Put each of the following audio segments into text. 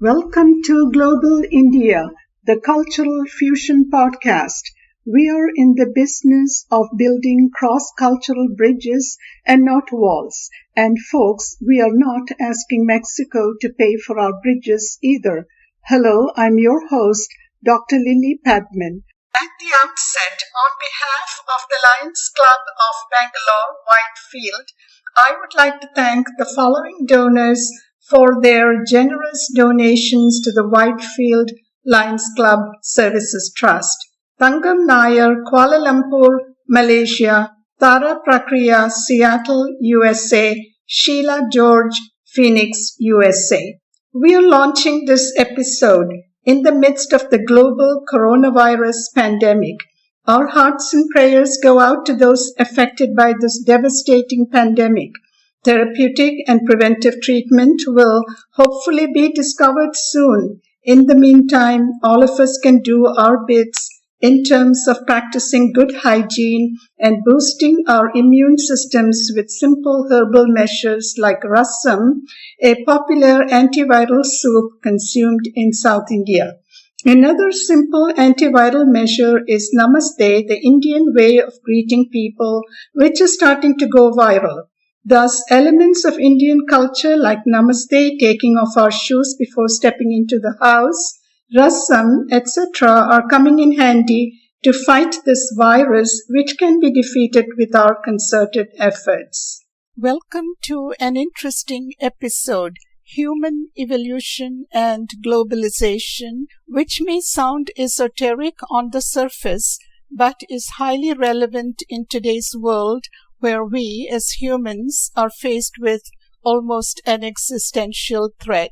Welcome to Global India, the Cultural Fusion Podcast. We are in the business of building cross-cultural bridges and not walls. And folks, we are not asking Mexico to pay for our bridges either. Hello, I'm your host, Dr. Lily Padman. At the outset, on behalf of the Lions Club of Bangalore, Whitefield, I would like to thank the following donors for their generous donations to the Whitefield Lions Club Services Trust. Thangam Nair, Kuala Lumpur, Malaysia; Tara Prakriya, Seattle, USA; Sheila George, Phoenix, USA. We are launching this episode in the midst of the global coronavirus pandemic. Our hearts and prayers go out to those affected by this devastating pandemic. Therapeutic and preventive treatment will hopefully be discovered soon. In the meantime, all of us can do our bits in terms of practicing good hygiene and boosting our immune systems with simple herbal measures like rasam, a popular antiviral soup consumed in South India. Another simple antiviral measure is Namaste, the Indian way of greeting people, which is starting to go viral. Thus, elements of Indian culture like Namaste, taking off our shoes before stepping into the house, rasam, etc. are coming in handy to fight this virus, which can be defeated with our concerted efforts. Welcome to an interesting episode, Human Evolution and Globalization, which may sound esoteric on the surface, but is highly relevant in today's world, where we as humans are faced with almost an existential threat.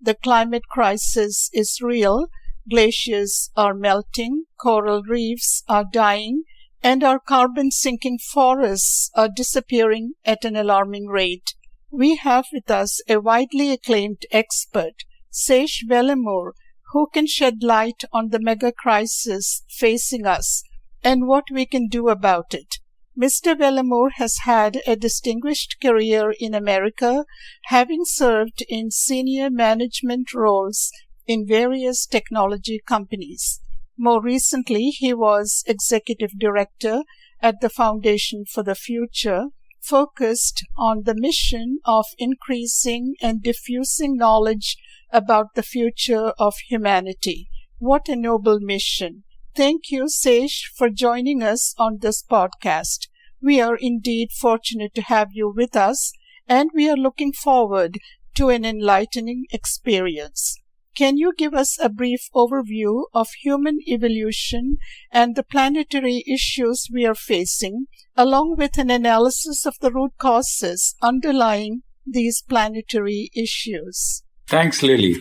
The climate crisis is real, glaciers are melting, coral reefs are dying, and our carbon-sinking forests are disappearing at an alarming rate. We have with us a widely acclaimed expert, Sesh Velamoor, who can shed light on the mega crisis facing us and what we can do about it. Mr. Velamoor has had a distinguished career in America, having served in senior management roles in various technology companies. More recently, he was executive director at the Foundation for the Future, focused on the mission of increasing and diffusing knowledge about the future of humanity. What a noble mission. Thank you, Sesh, for joining us on this podcast. We are indeed fortunate to have you with us, and we are looking forward to an enlightening experience. Can you give us a brief overview of human evolution and the planetary issues we are facing, along with an analysis of the root causes underlying these planetary issues? Thanks, Lily.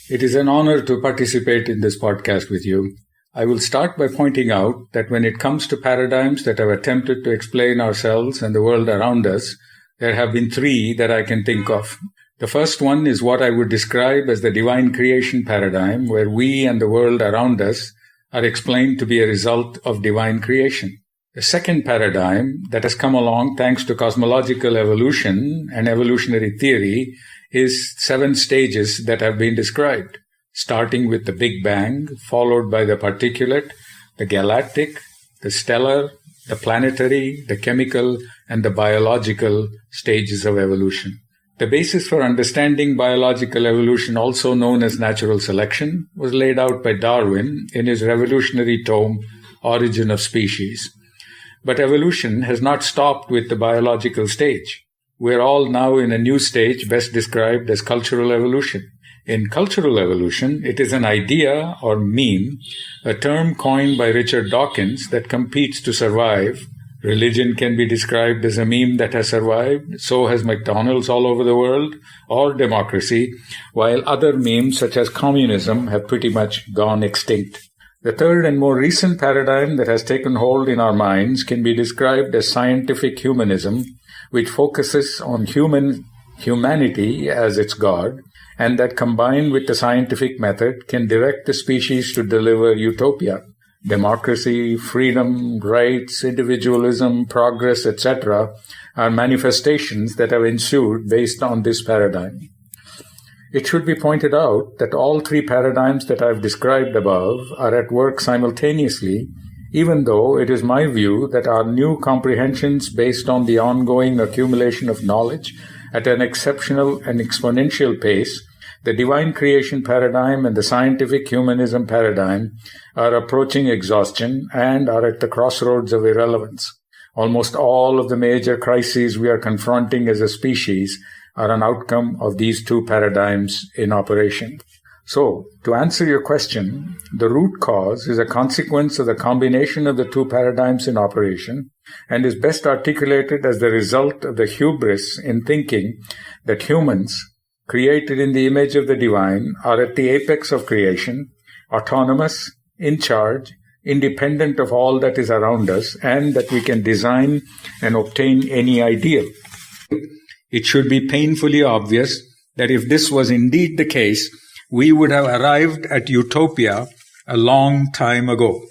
It is an honor to participate in this podcast with you. I will start by pointing out that when it comes to paradigms that have attempted to explain ourselves and the world around us, there have been three that I can think of. The first one is what I would describe as the divine creation paradigm, where we and the world around us are explained to be a result of divine creation. The second paradigm that has come along thanks to cosmological evolution and evolutionary theory is 7 stages that have been described, starting with the Big Bang, followed by the particulate, the galactic, the stellar, the planetary, the chemical, and the biological stages of evolution. The basis for understanding biological evolution, also known as natural selection, was laid out by Darwin in his revolutionary tome, Origin of Species. But evolution has not stopped with the biological stage. We're all now in a new stage best described as cultural evolution. In cultural evolution, it is an idea or meme, a term coined by Richard Dawkins that competes to survive. Religion can be described as a meme that has survived, so has McDonald's all over the world, or democracy, while other memes such as communism have pretty much gone extinct. The third and more recent paradigm that has taken hold in our minds can be described as scientific humanism, which focuses on humanity as its God, and that combined with the scientific method can direct the species to deliver utopia. Democracy, freedom, rights, individualism, progress, etc. are manifestations that have ensued based on this paradigm. It should be pointed out that all three paradigms that I've described above are at work simultaneously, even though it is my view that our new comprehensions based on the ongoing accumulation of knowledge at an exceptional and exponential pace, the divine creation paradigm and the scientific humanism paradigm, are approaching exhaustion and are at the crossroads of irrelevance. Almost all of the major crises we are confronting as a species are an outcome of these two paradigms in operation. So, to answer your question, the root cause is a consequence of the combination of the two paradigms in operation and is best articulated as the result of the hubris in thinking that humans, created in the image of the divine, are at the apex of creation, autonomous, in charge, independent of all that is around us, and that we can design and obtain any ideal. It should be painfully obvious that if this was indeed the case, we would have arrived at utopia a long time ago.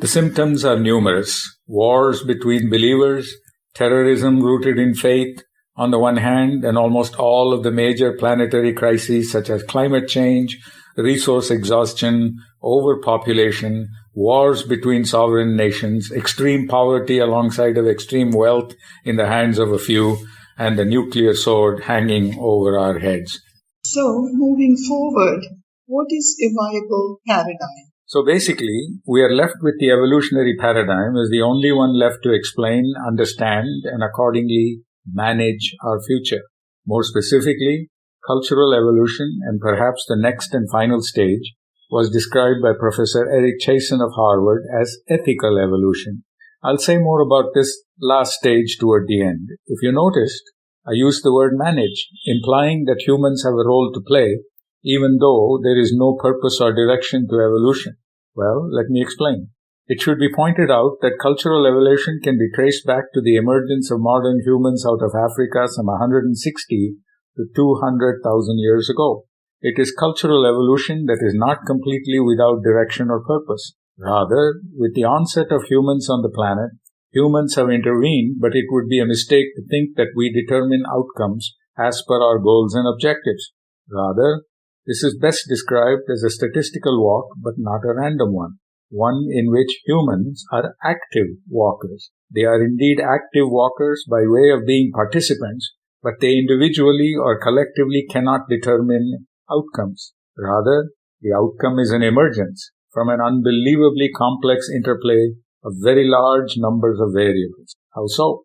The symptoms are numerous: wars between believers, terrorism rooted in faith, on the one hand, and almost all of the major planetary crises such as climate change, resource exhaustion, overpopulation, wars between sovereign nations, extreme poverty alongside of extreme wealth in the hands of a few, and the nuclear sword hanging over our heads. So, moving forward, what is a viable paradigm? So basically, we are left with the evolutionary paradigm as the only one left to explain, understand, and accordingly manage our future. More specifically, cultural evolution, and perhaps the next and final stage, was described by Professor Eric Chason of Harvard as ethical evolution. I'll say more about this last stage toward the end. If you noticed, I used the word manage, implying that humans have a role to play, even though there is no purpose or direction to evolution. Well, let me explain. It should be pointed out that cultural evolution can be traced back to the emergence of modern humans out of Africa some 160 to 200,000 years ago. It is cultural evolution that is not completely without direction or purpose. Rather, with the onset of humans on the planet, humans have intervened, but it would be a mistake to think that we determine outcomes as per our goals and objectives. Rather, this is best described as a statistical walk, but not a random one in which humans are active walkers. They are indeed active walkers by way of being participants, but they individually or collectively cannot determine outcomes. Rather, the outcome is an emergence from an unbelievably complex interplay of very large numbers of variables. How so?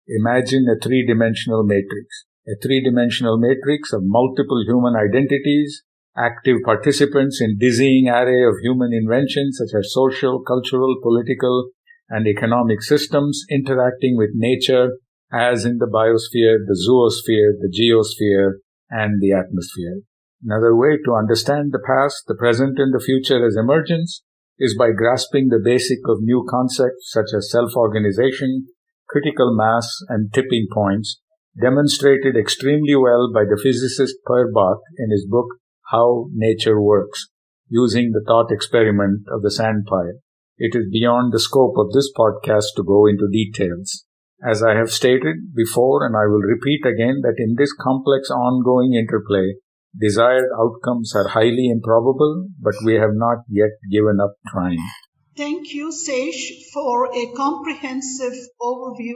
Imagine a three-dimensional matrix. A three-dimensional matrix of multiple human identities, active participants in dizzying array of human inventions such as social, cultural, political, and economic systems interacting with nature as in the biosphere, the zoosphere, the geosphere, and the atmosphere. Another way to understand the past, the present, and the future as emergence is by grasping the basic of new concepts such as self-organization, critical mass, and tipping points, demonstrated extremely well by the physicist Per Bach in his book How Nature Works, using the thought experiment of the sand pile. It is beyond the scope of this podcast to go into details. As I have stated before, and I will repeat again, that in this complex ongoing interplay, desired outcomes are highly improbable, but we have not yet given up trying. Thank you, Sesh, for a comprehensive overview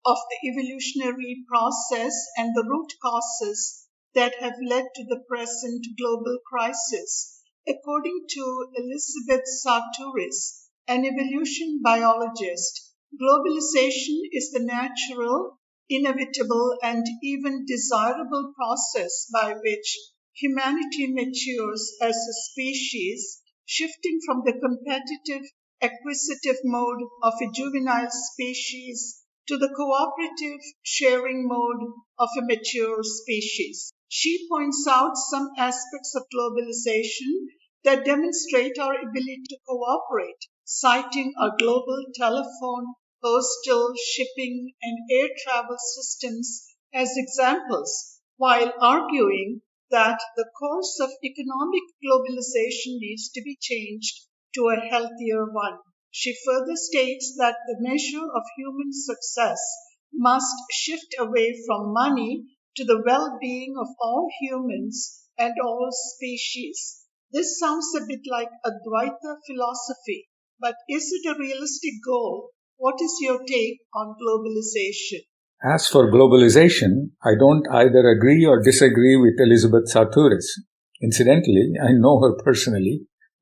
of the evolutionary process and the root causes that have led to the present global crisis. According to Elizabeth Sartouris, an evolution biologist, globalization is the natural, inevitable, and even desirable process by which humanity matures as a species, shifting from the competitive, acquisitive mode of a juvenile species to the cooperative, sharing mode of a mature species. She points out some aspects of globalization that demonstrate our ability to cooperate, citing our global telephone, postal, shipping, and air travel systems as examples, while arguing that the course of economic globalization needs to be changed to a healthier one. She further states that the measure of human success must shift away from money to the well-being of all humans and all species. This sounds a bit like Advaita philosophy, but is it a realistic goal? What is your take on globalization? As for globalization, I don't either agree or disagree with Elizabeth Sartoris. Incidentally, I know her personally.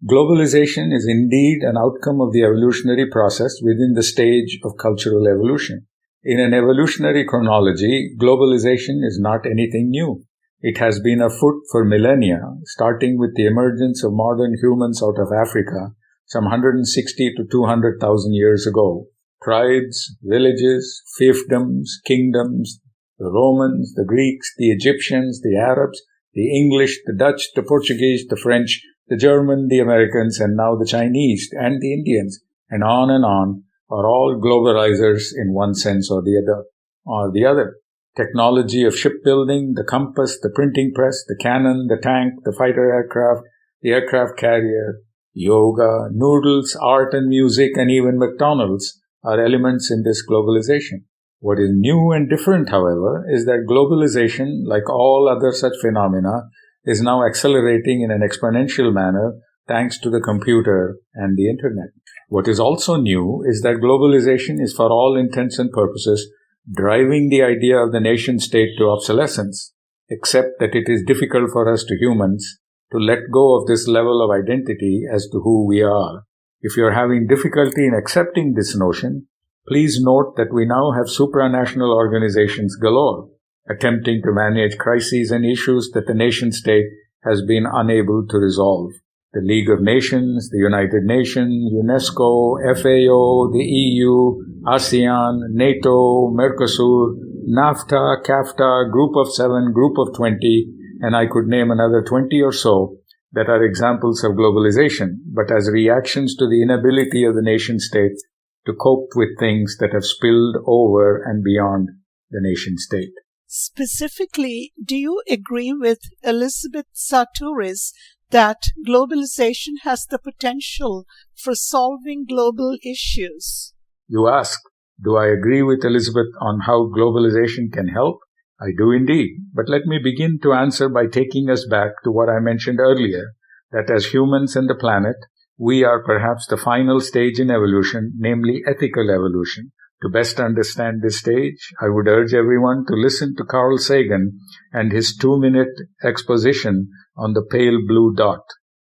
Globalization is indeed an outcome of the evolutionary process within the stage of cultural evolution. In an evolutionary chronology, globalization is not anything new. It has been afoot for millennia, starting with the emergence of modern humans out of Africa some 160 to 200,000 years ago. Tribes, villages, fiefdoms, kingdoms, the Romans, the Greeks, the Egyptians, the Arabs, the English, the Dutch, the Portuguese, the French, the German, the Americans, and now the Chinese and the Indians, and on, are all globalizers in one sense or the other. Technology of shipbuilding, the compass, the printing press, the cannon, the tank, the fighter aircraft, the aircraft carrier, yoga, noodles, art and music, and even McDonald's are elements in this globalization. What is new and different, however, is that globalization, like all other such phenomena, is now accelerating in an exponential manner thanks to the computer and the internet. What is also new is that globalization is, for all intents and purposes, driving the idea of the nation-state to obsolescence, except that it is difficult for us humans to let go of this level of identity as to who we are. If you are having difficulty in accepting this notion, please note that we now have supranational organizations galore, attempting to manage crises and issues that the nation-state has been unable to resolve. The League of Nations, the United Nations, UNESCO, FAO, the EU, ASEAN, NATO, Mercosur, NAFTA, CAFTA, Group of 7, Group of 20, and I could name another 20 or so that are examples of globalization, but as reactions to the inability of the nation-state to cope with things that have spilled over and beyond the nation-state. Specifically, do you agree with Elizabeth Sartoris that globalization has the potential for solving global issues? You ask, do I agree with Elizabeth on how globalization can help? I do indeed, but let me begin to answer by taking us back to what I mentioned earlier, that as humans and the planet, we are perhaps the final stage in evolution, namely ethical evolution. To best understand this stage, I would urge everyone to listen to Carl Sagan and his 2-minute exposition on the pale blue dot.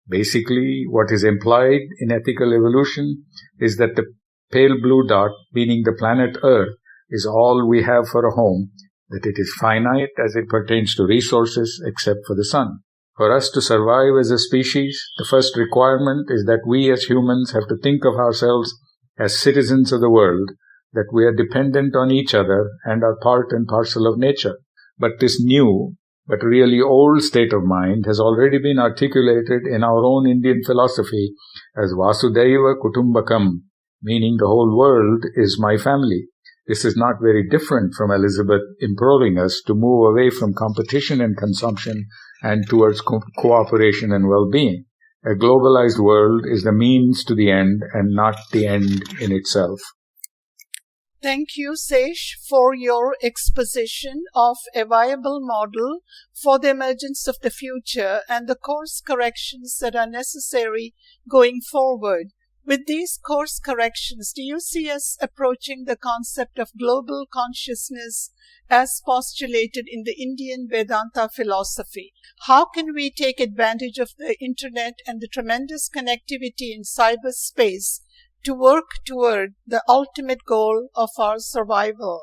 Basically, what is implied in ethical evolution is that the pale blue dot, meaning the planet Earth, is all we have for a home, that it is finite as it pertains to resources except for the sun. For us to survive as a species, the first requirement is that we as humans have to think of ourselves as citizens of the world, that we are dependent on each other and are part and parcel of nature. But this new, but really old state of mind has already been articulated in our own Indian philosophy as Vasudhaiva Kutumbakam, meaning the whole world is my family. This is not very different from Elizabeth imploring us to move away from competition and consumption and towards cooperation and well-being. A globalized world is the means to the end and not the end in itself. Thank you, Sesh, for your exposition of a viable model for the emergence of the future and the course corrections that are necessary going forward. With these course corrections, do you see us approaching the concept of global consciousness as postulated in the Indian Vedanta philosophy? How can we take advantage of the internet and the tremendous connectivity in cyberspace to work toward the ultimate goal of our survival?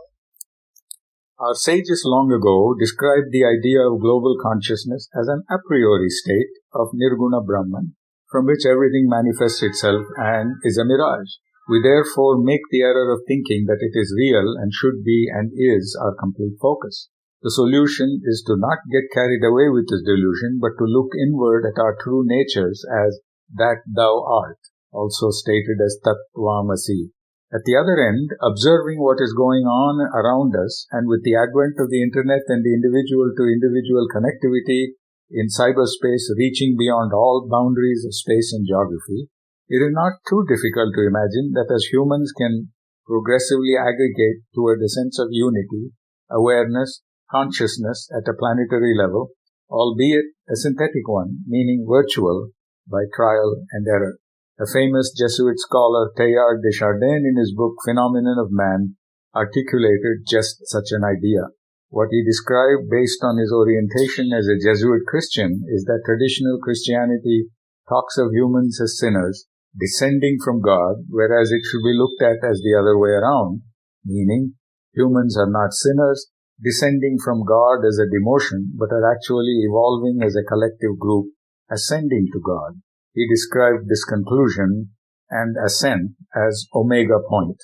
Our sages long ago described the idea of global consciousness as an a priori state of Nirguna Brahman, from which everything manifests itself and is a mirage. We therefore make the error of thinking that it is real and should be and is our complete focus. The solution is to not get carried away with this delusion, but to look inward at our true natures as that thou art, also stated as Tattvamasi. At the other end, observing what is going on around us, and with the advent of the internet and the individual-to-individual connectivity in cyberspace reaching beyond all boundaries of space and geography, it is not too difficult to imagine that as humans can progressively aggregate toward a sense of unity, awareness, consciousness at a planetary level, albeit a synthetic one, meaning virtual, by trial and error. A famous Jesuit scholar, Teilhard de Chardin, in his book Phenomenon of Man, articulated just such an idea. What he described based on his orientation as a Jesuit Christian is that traditional Christianity talks of humans as sinners, descending from God, whereas it should be looked at as the other way around, meaning humans are not sinners, descending from God as a demotion, but are actually evolving as a collective group, ascending to God. He described this conclusion and ascent as omega point.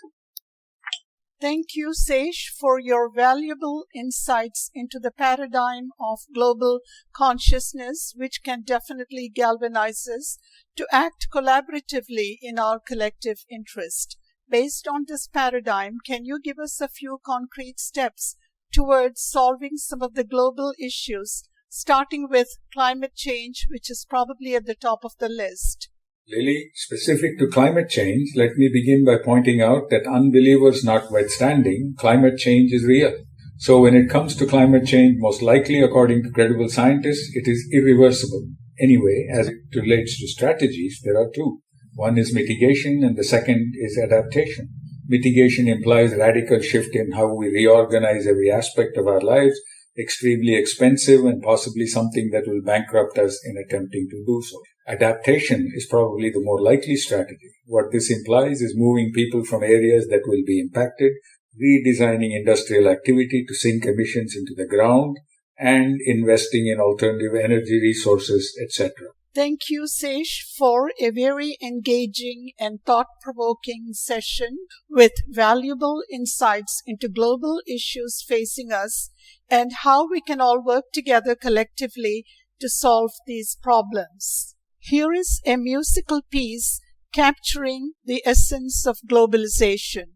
Thank you, Sesh, for your valuable insights into the paradigm of global consciousness, which can definitely galvanize us to act collaboratively in our collective interest. Based on this paradigm, can you give us a few concrete steps towards solving some of the global issues, starting with climate change, which is probably at the top of the list? Lily, specific to climate change, let me begin by pointing out that unbelievers notwithstanding, climate change is real. So when it comes to climate change, most likely, according to credible scientists, it is irreversible. Anyway, as it relates to strategies, there are two. One is mitigation and the second is adaptation. Mitigation implies radical shift in how we reorganize every aspect of our lives, extremely expensive and possibly something that will bankrupt us in attempting to do so. Adaptation is probably the more likely strategy. What this implies is moving people from areas that will be impacted, redesigning industrial activity to sink emissions into the ground, and investing in alternative energy resources, etc. Thank you, Sesh, for a very engaging and thought-provoking session with valuable insights into global issues facing us and how we can all work together collectively to solve these problems. Here is a musical piece capturing the essence of globalization.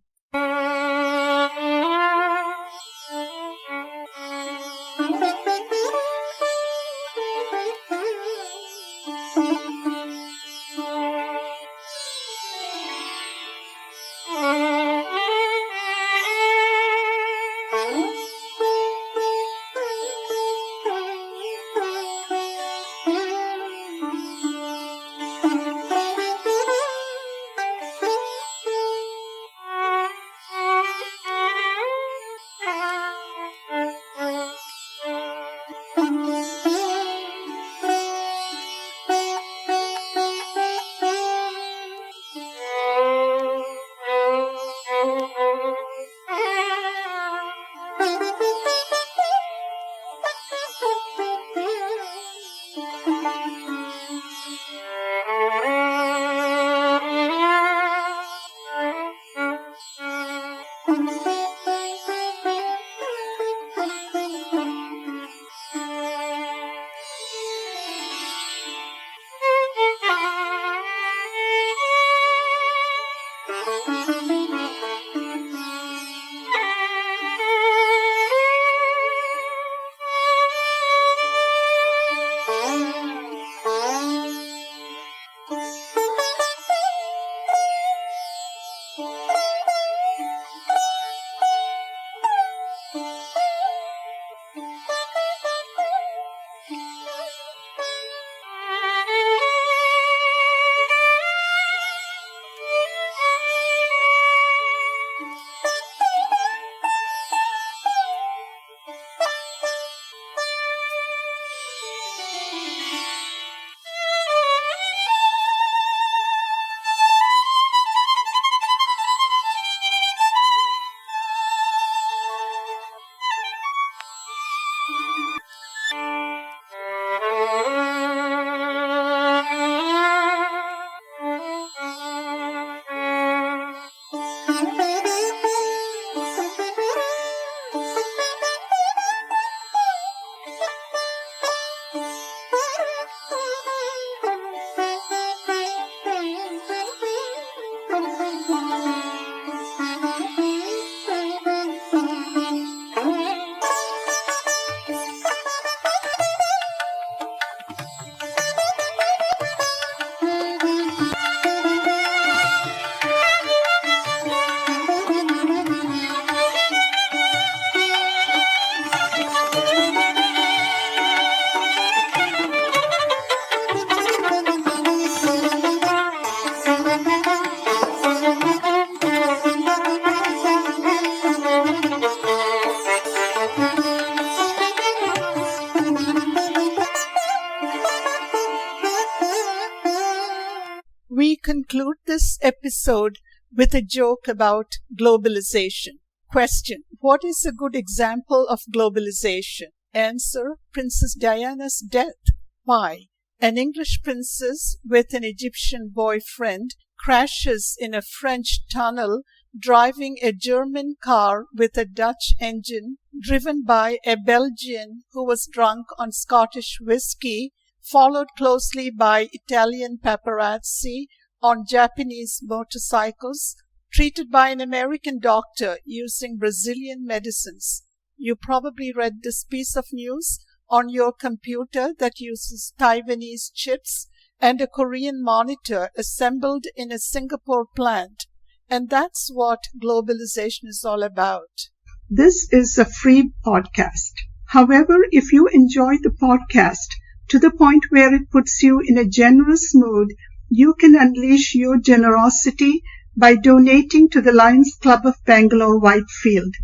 conclude this episode with a joke about globalization. Question: what is a good example of globalization? Answer: Princess Diana's death. Why? An English princess with an Egyptian boyfriend crashes in a French tunnel driving a German car with a Dutch engine driven by a Belgian who was drunk on Scottish whiskey, followed closely by Italian paparazzi on Japanese motorcycles, treated by an American doctor using Brazilian medicines. You probably read this piece of news on your computer that uses Taiwanese chips and a Korean monitor assembled in a Singapore plant. And that's what globalization is all about. This is a free podcast. However, if you enjoy the podcast to the point where it puts you in a generous mood, you can unleash your generosity by donating to the Lions Club of Bangalore Whitefield.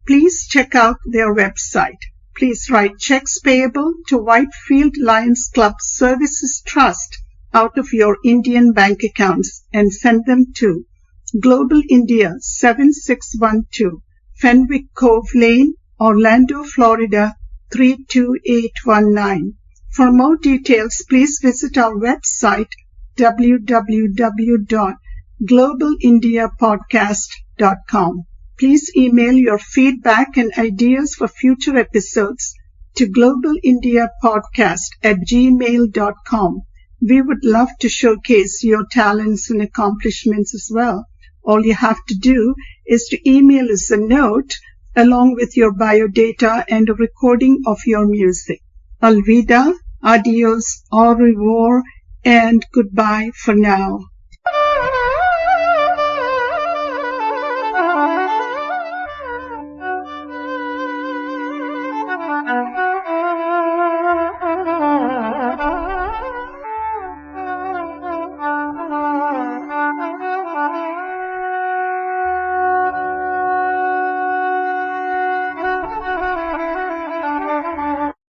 Please check out their website. Please write checks payable to Whitefield Lions Club Services Trust out of your Indian bank accounts and send them to Global India 7612, Fenwick Cove Lane, Orlando, Florida 32819. For more details, please visit our website www.globalindiapodcast.com. Please email your feedback and ideas for future episodes to globalindiapodcast@gmail.com. We would love to showcase your talents and accomplishments as well. All you have to do is to email us a note along with your biodata and a recording of your music. Alvida, adios, au revoir, and goodbye for now.